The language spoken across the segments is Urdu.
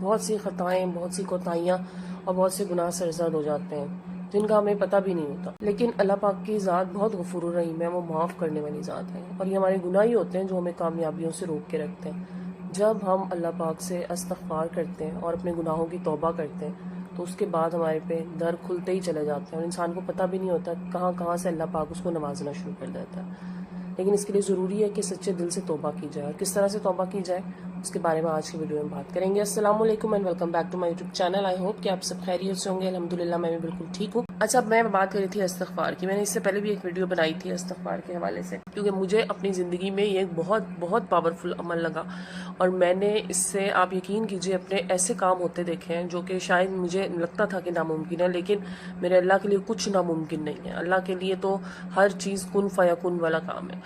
بہت سی خطائیں، بہت سی کوتاہیاں اور بہت سے گناہ سرزد ہو جاتے ہیں جن کا ہمیں پتہ بھی نہیں ہوتا، لیکن اللہ پاک کی ذات بہت غفور الرحیم ہے، وہ معاف کرنے والی ذات ہے، اور یہ ہمارے گناہ ہی ہوتے ہیں جو ہمیں کامیابیوں سے روک کے رکھتے ہیں۔ جب ہم اللہ پاک سے استغفار کرتے ہیں اور اپنے گناہوں کی توبہ کرتے ہیں تو اس کے بعد ہمارے پہ در کھلتے ہی چلے جاتے ہیں، اور انسان کو پتہ بھی نہیں ہوتا کہاں کہاں سے اللہ پاک اس کو نوازنا شروع کر دیتا ہے۔ لیکن اس کے لیے ضروری ہے کہ سچے دل سے توبہ کی جائے، اور کس طرح سے توبہ کی جائے اس کے بارے میں آج کی ویڈیو میں بات کریں گے۔ السلام علیکم and welcome back to my YouTube channel. I hope کہ آپ سب خیریت سے ہوں گے۔ الحمدللہ میں بھی بالکل ٹھیک ہوں۔ اچھا، اب میں بات کری تھی استغفار کی۔ میں نے اس سے پہلے بھی ایک ویڈیو بنائی تھی استغفار کے حوالے سے، کیونکہ مجھے اپنی زندگی میں یہ ایک بہت بہت پاورفل عمل لگا، اور میں نے اس سے، آپ یقین کیجئے، اپنے ایسے کام ہوتے دیکھے ہیں جو کہ شاید مجھے لگتا تھا کہ ناممکن ہے، لیکن میرے اللہ کے لیے کچھ ناممکن نہیں ہے۔ اللہ کے لیے تو ہر چیز کن فیکون والا کام ہے،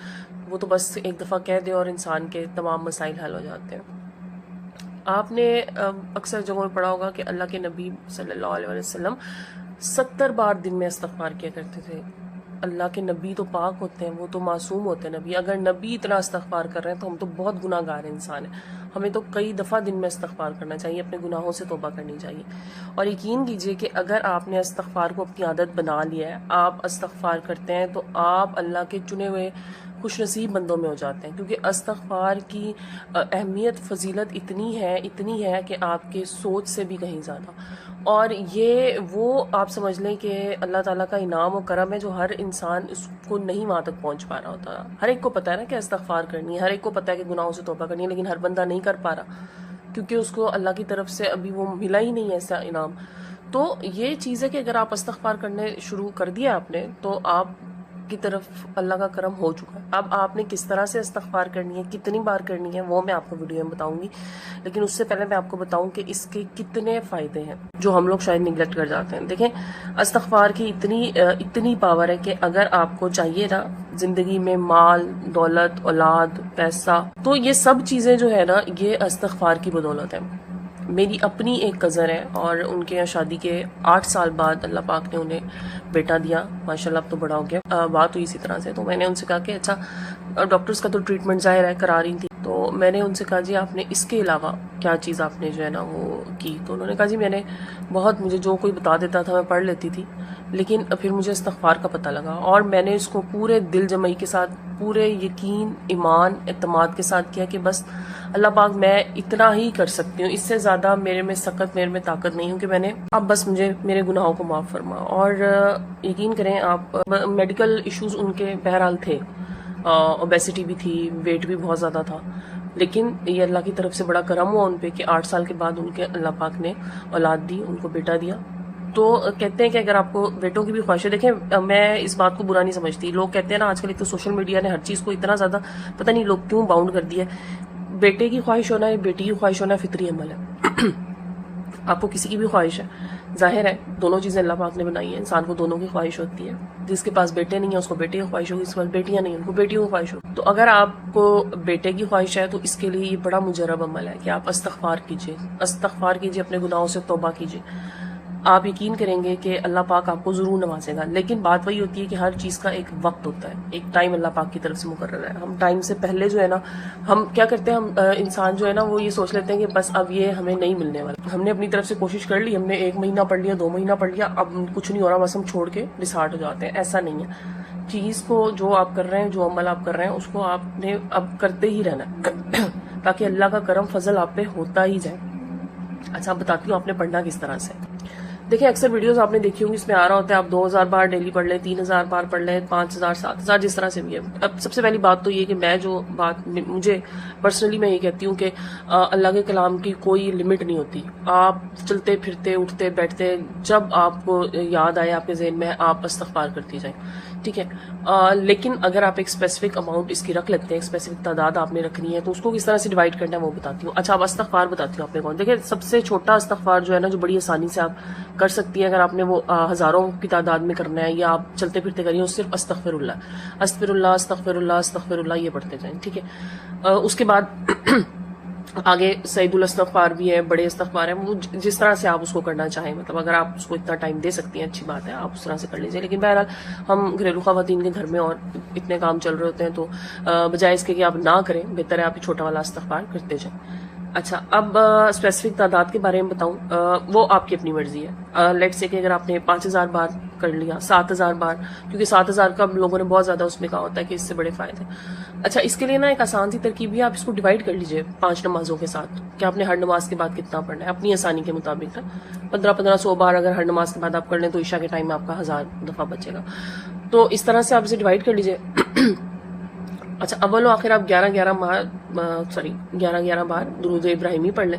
وہ تو بس ایک دفعہ کہہ دے اور انسان کے تمام مسائل حل ہو جاتے ہیں۔ آپ نے اکثر جگہوں میں پڑھا ہوگا کہ اللہ کے نبی صلی اللہ علیہ وسلم 70 بار دن میں استغفار کیا کرتے تھے۔ اللہ کے نبی تو پاک ہوتے ہیں، وہ تو معصوم ہوتے ہیں نبی۔ اگر نبی اتنا استغفار کر رہے ہیں تو ہم تو بہت گناہ گار انسان ہیں، ہمیں تو کئی دفعہ دن میں استغفار کرنا چاہیے، اپنے گناہوں سے توبہ کرنی چاہیے۔ اور یقین کیجئے کہ اگر آپ نے استغفار کو اپنی عادت بنا لیا ہے، آپ استغفار کرتے ہیں، تو آپ اللہ کے چنے ہوئے خوش نصیب بندوں میں ہو جاتے ہیں، کیونکہ استغفار کی اہمیت، فضیلت اتنی ہے کہ آپ کے سوچ سے بھی کہیں زیادہ۔ اور یہ وہ آپ سمجھ لیں کہ اللہ تعالیٰ کا انعام و کرم ہے جو ہر انسان اس کو نہیں وہاں تک پہنچ پا رہا ہوتا۔ ہر ایک کو پتہ ہے نا کہ استغفار کرنی ہے، ہر ایک کو پتہ ہے کہ گناہوں سے توبہ کرنی ہے، لیکن ہر بندہ نہیں کر پا رہا کیونکہ اس کو اللہ کی طرف سے ابھی وہ ملا ہی نہیں ایسا انعام۔ تو یہ چیز ہے کہ اگر آپ استغفار کرنے شروع کر دیا آپ نے، تو آپ کی طرف اللہ کا کرم ہو چکا ہے۔ اب آپ نے کس طرح سے استغفار کرنی ہے، کتنی بار کرنی ہے، وہ میں آپ کو ویڈیو میں بتاؤں گی، لیکن اس سے پہلے میں آپ کو بتاؤں کہ اس کے کتنے فائدے ہیں جو ہم لوگ شاید نیگلیکٹ کر جاتے ہیں۔ دیکھیں، استغفار کی اتنی پاور ہے کہ اگر آپ کو چاہیے نا زندگی میں مال، دولت، اولاد، پیسہ، تو یہ سب چیزیں جو ہے نا، یہ استغفار کی بدولت ہے۔ میری اپنی ایک کزن ہے، اور ان کے یہاں شادی کے 8 سال بعد اللہ پاک نے انہیں بیٹا دیا، ماشاءاللہ اب تو بڑا ہو گیا۔ بات ہوئی اسی طرح سے، تو میں نے ان سے کہا کہ اچھا، ڈاکٹرز کا تو ٹریٹمنٹ ظاہر ہے کرا رہی تھی، تو میں نے ان سے کہا جی آپ نے اس کے علاوہ کیا چیز آپ نے جو ہے نا وہ کی؟ تو انہوں نے کہا جی میں نے مجھے جو کوئی بتا دیتا تھا میں پڑھ لیتی تھی، لیکن پھر مجھے استغفار کا پتہ لگا، اور میں نے اس کو پورے دل جمعی کے ساتھ، پورے یقین، ایمان، اعتماد کے ساتھ کیا کہ بس اللہ پاک میں اتنا ہی کر سکتی ہوں، اس سے زیادہ میرے میں طاقت نہیں ہوں کہ میں نے اب بس مجھے میرے گناہوں کو معاف فرما۔ اور یقین کریں آپ، میڈیکل ایشوز ان کے بہرحال تھے، اوبیسٹی بھی تھی، ویٹ بھی بہت زیادہ تھا، لیکن یہ اللہ کی طرف سے بڑا کرم ہوا ان پہ کہ 8 سال کے بعد ان کے اللہ پاک نے اولاد دی، ان کو بیٹا دیا۔ تو کہتے ہیں کہ اگر آپ کو بیٹوں کی بھی خواہش ہے، دیکھیں میں اس بات کو برا نہیں سمجھتی، لوگ کہتے ہیں نا آج کل ایک تو سوشل میڈیا نے ہر چیز کو اتنا زیادہ پتہ نہیں لوگ کیوں باؤنڈ کر دیا ہے۔ بیٹے کی خواہش ہونا ہے، بیٹی کی خواہش ہونا ہے، فطری عمل ہے۔ آپ کو کسی کی بھی خواہش ہے، ظاہر ہے دونوں چیزیں اللہ پاک نے بنائی ہیں، انسان کو دونوں کی خواہش ہوتی ہے، جس کے پاس بیٹے نہیں ہیں اس کو بیٹے کی خواہش ہوگی، جس کے پاس بیٹیاں نہیں ہیں ان کو بیٹیوں کی خواہش ہوگی۔ تو اگر آپ کو بیٹے کی خواہش ہے تو اس کے لیے یہ بڑا مجرب عمل ہے کہ آپ استغفار کیجئے، اپنے گناہوں سے توبہ کیجئے۔ آپ یقین کریں گے کہ اللہ پاک آپ کو ضرور نوازے گا، لیکن بات وہی ہوتی ہے کہ ہر چیز کا ایک وقت ہوتا ہے، ایک ٹائم اللہ پاک کی طرف سے مقرر ہے۔ ہم ٹائم سے پہلے جو ہے نا، ہم کیا کرتے ہیں، ہم انسان جو ہے نا وہ یہ سوچ لیتے ہیں کہ بس اب یہ ہمیں نہیں ملنے والا، ہم نے اپنی طرف سے کوشش کر لی، ہم نے 1 مہینہ پڑھ لیا، 2 مہینہ پڑھ لیا، اب کچھ نہیں ہو رہا، بس ہم چھوڑ کے ڈسہارٹ ہو جاتے ہیں۔ ایسا نہیں ہے، چیز کو جو آپ کر رہے ہیں، جو عمل آپ کر رہے ہیں، اس کو آپ نے اب کرتے ہی رہنا ہے تاکہ اللہ کا کرم فضل آپ پہ ہوتا ہی جائے۔ اچھا بتاتی ہوں آپ نے پڑھنا کس طرح سے۔ دیکھیں اکثر ویڈیوز آپ نے دیکھی ہوں گی، اس میں آ رہا ہوتا ہے آپ 2000 بار ڈیلی پڑھ لیں، 3000 بار پڑھ لیں، 5000، 7000، جس طرح سے بھی ہے۔ اب سب سے پہلی بات تو یہ کہ میں جو بات مجھے پرسنلی میں یہ کہتی ہوں کہ اللہ کے کلام کی کوئی لمٹ نہیں ہوتی، آپ چلتے پھرتے اٹھتے بیٹھتے جب آپ کو یاد آئے آپ کے ذہن میں آپ استغفار کرتی جائیں، ٹھیک ہے۔ لیکن اگر آپ ایک اسپیسیفک اماؤنٹ اس کی رکھ لیتے ہیں، ایک اسپیسیفک تعداد آپ نے رکھنی ہے، تو اس کو کس طرح سے ڈیوائڈ کرنا ہے وہ بتاتی ہوں۔ اچھا اب استغفار بتاتی ہوں آپ نے کون۔ دیکھیں سب سے چھوٹا استغفار جو ہے نا، جو بڑی آسانی سے آپ کر سکتی ہیں، اگر آپ نے وہ ہزاروں کی تعداد میں کرنا ہے یا آپ چلتے پھرتے کریے، صرف استغفر اللہ، استغفر اللہ، استغفر اللہ، استغفر اللہ، یہ پڑھتے جائیں، ٹھیک ہے۔ اس کے بعد آگے سعید الاستغفار بھی ہے، بڑے استغفار ہیں، وہ جس طرح سے آپ اس کو کرنا چاہیں، مطلب اگر آپ اس کو اتنا ٹائم دے سکتی ہیں اچھی بات ہے، آپ اس طرح سے کر لیجیے. لیکن بہرحال ہم گھریلو خواتین کے گھر میں اور اتنے کام چل رہے ہوتے ہیں، تو بجائے اس کے کہ آپ نہ کریں، بہتر ہے آپ چھوٹا والا استغفار کرتے جائیں. اچھا، اب اسپیسیفک تعداد کے بارے میں بتاؤں، وہ آپ کی اپنی مرضی ہے. لیٹ سے کہ اگر آپ نے 5000 بار کر لیا، 7000 بار، کیونکہ 7000 کا لوگوں نے بہت زیادہ اس میں کہا ہوتا ہے کہ اس سے بڑے فائدے. اچھا، اس کے لیے نا ایک آسان سی ترکیب ہے، آپ اس کو ڈیوائڈ کر لیجئے 5 نمازوں کے ساتھ، کہ آپ نے ہر نماز کے بعد کتنا پڑھنا ہے اپنی آسانی کے مطابق. 1500 بار اگر ہر نماز کے بعد آپ کر لیں تو عشاء کے ٹائم میں آپ کا 1000 دفعہ بچے گا. تو اس طرح سے آپ اسے ڈیوائڈ کر لیجئے. اچھا، اول و آخر آپ 11 بار درود ابراہیمی پڑھ لیں،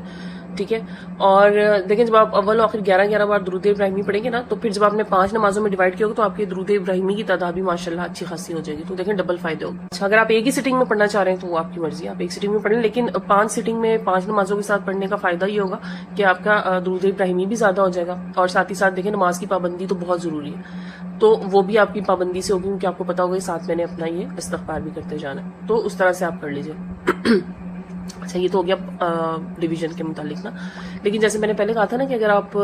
ٹھیک ہے. اور دیکھیں جب آپ اول و آخر 11 بار درود ابراہیمی پڑھیں گے نا، تو پھر جب آپ نے 5 نمازوں میں ڈیوائڈ کیا ہوگا تو آپ کی درود ابراہیمی کی تعداد بھی ماشاءاللہ اچھی خاصی ہو جائے گی. تو دیکھیں ڈبل فائدے ہوگا. اچھا، اگر آپ ایک ہی سٹنگ میں پڑھنا چاہ رہے ہیں تو وہ آپ کی مرضی ہے، آپ ایک سٹنگ میں پڑھیں، لیکن 5 سٹنگ میں 5 نمازوں کے ساتھ پڑھنے کا فائدہ یہ ہوگا کہ آپ کا درود ابراہیمی بھی زیادہ ہو جائے گا. اور ساتھ ہی ساتھ دیکھیں نماز کی پابندی تو بہت ضروری ہے، تو وہ بھی آپ کی پابندی سے ہوگی، کیونکہ آپ کو پتا ہوگا ساتھ میں نے اپنا یہ استغفار بھی کرتے جانا ہے. تو اس طرح سے آپ کر لیجئے. اچھا، یہ تو ہو گیا ڈویژن کے متعلق نا. لیکن جیسے میں نے پہلے کہا تھا نا کہ اگر آپ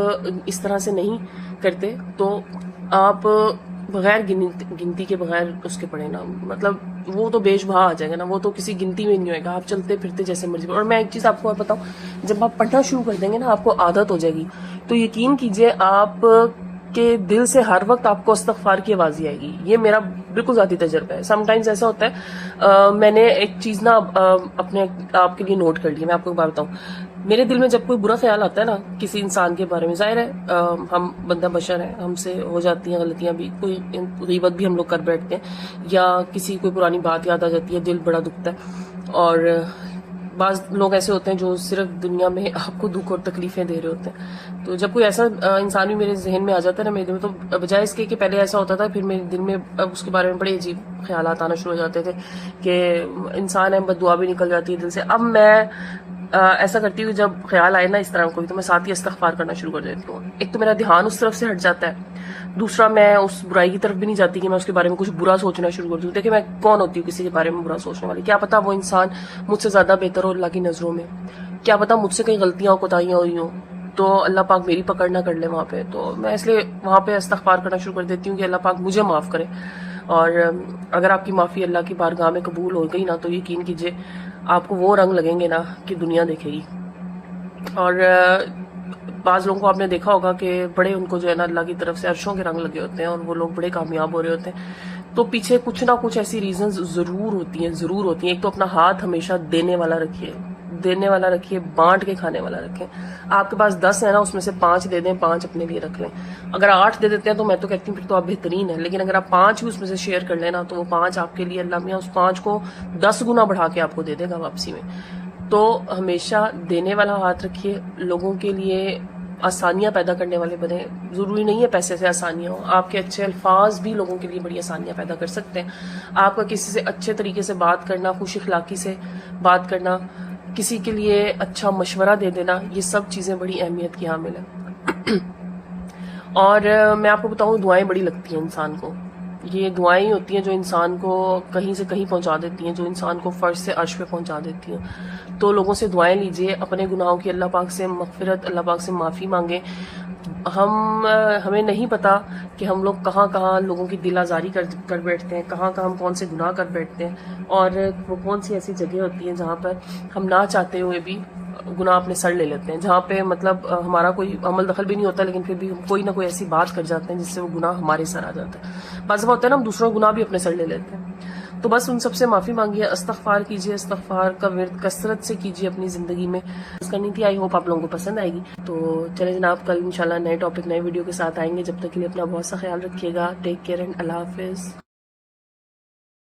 اس طرح سے نہیں کرتے تو آپ بغیر گنتی کے بغیر اس کے پڑھیں نا، مطلب وہ تو بیش بہا آ جائے گا نا، وہ تو کسی گنتی میں نہیں ہوئے گا، آپ چلتے پھرتے جیسے مرضی. اور میں ایک چیز آپ کو اور بتاؤں، جب آپ پڑھنا شروع کر دیں گے نا آپ کو عادت ہو جائے گی، تو یقین کیجئے آپ کے دل سے ہر وقت آپ کو استغفار کی آواز ہی آئے گی. یہ میرا بالکل ذاتی تجربہ ہے. سم ٹائمز ایسا ہوتا ہے، میں نے ایک چیز نا اپنے آپ کے لیے نوٹ کر لی. میں آپ کو ایک بات بتاؤں، میرے دل میں جب کوئی برا خیال آتا ہے نا کسی انسان کے بارے میں، ظاہر ہے ہم بندہ بشر ہیں، ہم سے ہو جاتی ہیں غلطیاں بھی، کوئی غیبت بھی ہم لوگ کر بیٹھتے ہیں، یا کسی کوئی پرانی بات یاد آ جاتی ہے، دل بڑا دکھتا ہے. اور بعض لوگ ایسے ہوتے ہیں جو صرف دنیا میں آپ کو دکھ اور تکلیفیں دے رہے ہوتے ہیں. تو جب کوئی ایسا انسان بھی میرے ذہن میں آ جاتا ہے نا میرے دل میں، تو بجائے اس کے کہ پہلے ایسا ہوتا تھا، پھر میرے دل میں اب اس کے بارے میں بڑے عجیب خیالات آنا شروع ہو جاتے تھے کہ انسان ہے، بد دعا بھی نکل جاتی ہے دل سے. اب میں ایسا کرتی ہوں، جب خیال آئے نا اس طرح کوئی، تو میں ساتھ ہی استغفار کرنا شروع کر دیتی ہوں. ایک تو میرا دھیان اس طرف سے ہٹ جاتا ہے، دوسرا میں اس برائی کی طرف بھی نہیں جاتی کہ میں اس کے بارے میں کچھ برا سوچنا شروع کر دوں. دیکھیں میں کون ہوتی ہوں کسی کے بارے میں برا سوچنے والی؟ کیا پتا وہ انسان مجھ سے زیادہ بہتر ہو اللہ کی نظروں میں، کیا پتا مجھ سے کئی غلطیاں اور کوتاہیاں ہوئی ہوں، تو اللہ پاک میری پکڑ نہ کر لے وہاں پہ. تو میں اس لیے وہاں پہ استغفار کرنا شروع کر دیتی ہوں کہ اللہ پاک مجھے معاف کرے. اور اگر آپ کی معافی اللہ کی بارگاہ میں قبول ہو گئی نا، تو یقین کیجئے آپ کو وہ رنگ لگیں گے نا کہ دنیا دیکھے گی. اور بعض لوگوں کو آپ نے دیکھا ہوگا کہ بڑے ان کو جو ہے نا اللہ کی طرف سے عرشوں کے رنگ لگے ہوتے ہیں، اور وہ لوگ بڑے کامیاب ہو رہے ہوتے ہیں. تو پیچھے کچھ نہ کچھ ایسی ریزنز ضرور ہوتی ہیں. ایک تو اپنا ہاتھ ہمیشہ دینے والا رکھیے، بانٹ کے کھانے والا رکھیں. آپ کے پاس 10 ہے نا، اس میں سے 5 دے دیں، 5 اپنے لیے رکھ لیں. اگر 8 دے دیتے ہیں تو میں تو کہتی ہوں پھر تو آپ بہترین ہیں. لیکن اگر آپ 5 ہی اس میں سے شیئر کر لینا، تو وہ 5 آپ کے لیے اللہ میاں اس 5 کو 10 گنا بڑھا کے آپ کو دے دے گا واپسی میں. تو ہمیشہ دینے والا ہاتھ رکھیے، لوگوں کے لیے آسانیاں پیدا کرنے والے بنے. ضروری نہیں ہے پیسے سے آسانیاں ہوں، آپ کے اچھے الفاظ بھی لوگوں کے لیے بڑی آسانیاں پیدا کر سکتے ہیں. آپ کا کسی سے اچھے طریقے سے بات کرنا، خوش اخلاقی سے بات کرنا، کسی کے لیے اچھا مشورہ دے دینا، یہ سب چیزیں بڑی اہمیت کی حامل ہیں. اور میں آپ کو بتاؤں، دعائیں بڑی لگتی ہیں انسان کو. یہ دعائیں ہوتی ہیں جو انسان کو کہیں سے کہیں پہنچا دیتی ہیں، جو انسان کو فرش سے عرش پہ پہنچا دیتی ہیں. تو لوگوں سے دعائیں لیجئے، اپنے گناہوں کی اللہ پاک سے مغفرت، اللہ پاک سے معافی مانگیں. ہمیں نہیں پتا کہ ہم لوگ کہاں کہاں لوگوں کی دل آزاری کر بیٹھتے ہیں، کہاں کہاں ہم کون سے گناہ کر بیٹھتے ہیں، اور وہ کون سی ایسی جگہ ہوتی ہیں جہاں پر ہم نہ چاہتے ہوئے بھی گناہ اپنے سر لے لیتے ہیں، جہاں پہ مطلب ہمارا کوئی عمل دخل بھی نہیں ہوتا، لیکن پھر بھی ہم کوئی نہ کوئی ایسی بات کر جاتے ہیں جس سے وہ گناہ ہمارے سر آ جاتا ہے. بعض دفعہ ہوتا ہے نا ہم دوسروں گناہ بھی اپنے سر لے لیتے ہیں. تو بس ان سب سے معافی مانگیے، استغفار کیجیے، استغفار کا ورد کثرت سے کیجیے اپنی زندگی میں. کرنی تھی، آئی ہوپ آپ لوگوں کو پسند آئے گی. تو چلے جناب، کل انشاءاللہ نئے ٹاپک، نئے ویڈیو کے ساتھ آئیں گے. جب تک کے لیے اپنا بہت سا خیال رکھیے گا. ٹیک کیئر اینڈ اللہ حافظ.